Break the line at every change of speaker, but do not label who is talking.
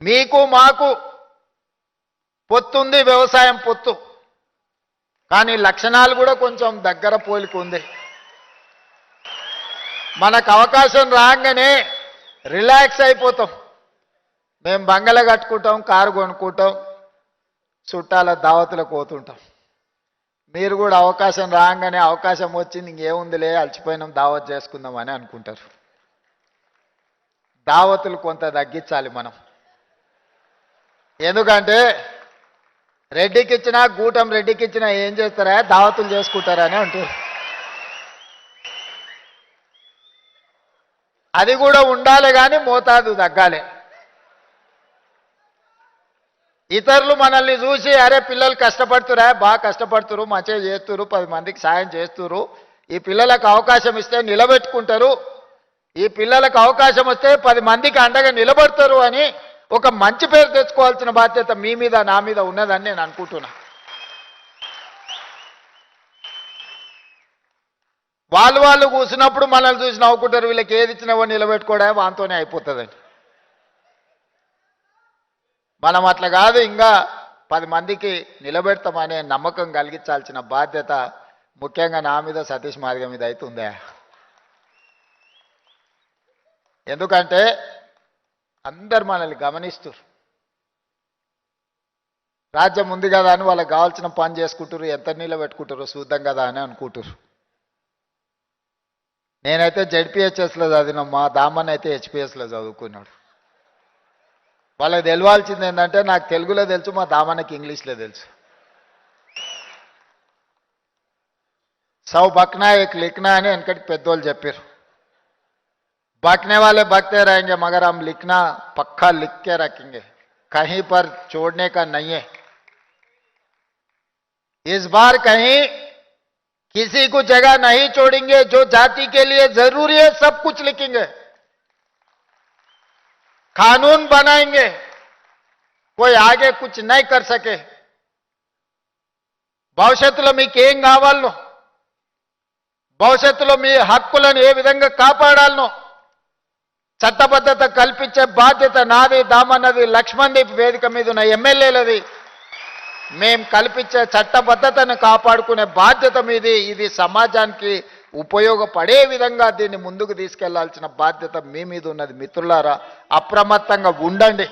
మీకు మాకు పొత్తుంది, వ్యవసాయం పొత్తు, కానీ లక్షణాలు కూడా కొంచెం దగ్గర పోలిక ఉంది. మనకు అవకాశం రాగానే రిలాక్స్ అయిపోతాం. మేము బంగళ కట్టుకుంటాం, కారు కొనుక్కుంటాం, చుట్టాల దావతులకు పోతుంటాం. మీరు కూడా అవకాశం రాగానే అవకాశం వచ్చింది ఇంకేముందిలే అలసిపోయినాం దావత్ చేసుకుందాం అని అనుకుంటారు. దావతులు కొంత తగ్గించాలి మనం. ఎందుకంటే రెడ్డికిచ్చినా గూటం రెడ్డికిచ్చినా ఏం చేస్తారా, దావతులు చేసుకుంటారని అంటారు. అది కూడా ఉండాలి కానీ మోతాదు తగ్గాలి. ఇతరులు మనల్ని చూసి అరే పిల్లలు కష్టపడుతురా, బాగా కష్టపడుతురు, మంచిగా చేస్తురు, 10 మందికి సాయం చేస్తురు, ఈ పిల్లలకు అవకాశం ఇస్తే నిలబెట్టుకుంటారు, ఈ పిల్లలకు అవకాశం వస్తే 10 మందికి అండగా నిలబడతారు అని ఒక మంచి పేరు తెచ్చుకోవాల్సిన బాధ్యత మీ మీద నా మీద ఉన్నదని నేను అనుకుంటున్నా. వాళ్ళు కూర్చున్నప్పుడు మనల్ని చూసి నవ్వుకుంటారు, వీళ్ళకి ఏది ఇచ్చినా నిలబెట్టుకోవడా వాంతోనే అయిపోతుందని. మనం అట్లా కాదు, ఇంకా 10 మందికి నిలబెడతామనే నమ్మకం కలిగించాల్సిన బాధ్యత ముఖ్యంగా నా మీద, సతీష్ మార్గం మీద అయితే ఉందా. ఎందుకంటే అందరు మనల్ని గమనిస్తారు. రాజ్యం ఉంది కదా అని వాళ్ళకి కావాల్సిన పని చేసుకుంటారు, ఎంత నిలబెట్టుకుంటారు చూద్దాం కదా అని అనుకుంటారు. నేనైతే జెడ్పీహెచ్ఎస్లో చదివిన, మా దామన్ అయితే హెచ్పిఎస్లో చదువుకున్నాడు. వాళ్ళకి తెలవాల్సింది ఏంటంటే నాకు తెలుగులో తెలుసు, మా దామన్నకి ఇంగ్లీష్లో తెలుసు. సౌ బక్నా ఏక్ లిఖనా అని వెనకటి పెద్దోళ్ళు చెప్పారు. बकने वाले बकते रहेंगे मगर हम लिखना पक्का लिख के रखेंगे, कहीं पर छोड़ने का नहीं है. इस बार कहीं किसी को जगह नहीं छोड़ेंगे. जो जाति के लिए जरूरी है सब कुछ लिखेंगे, कानून बनाएंगे, कोई आगे कुछ नहीं कर सके. భవిష్యత్తులో మీకు ఏం కావాలనో, భవిష్యత్తులో మీ హక్కులను ఏ విధంగా కాపాడాలనో చట్టబద్ధత కల్పించే బాధ్యత నాది, దామన్నది, లక్ష్మణ్ దీప్ వేదిక మీద ఉన్న ఎమ్మెల్యేలది. మేం కల్పించే చట్టబద్ధతను కాపాడుకునే బాధ్యత మీది. ఇది సమాజానికి ఉపయోగపడే విధంగా దీన్ని ముందుకు తీసుకెళ్లాల్సిన బాధ్యత మీ మీద ఉన్నది. మిత్రులారా, అప్రమత్తంగా ఉండండి.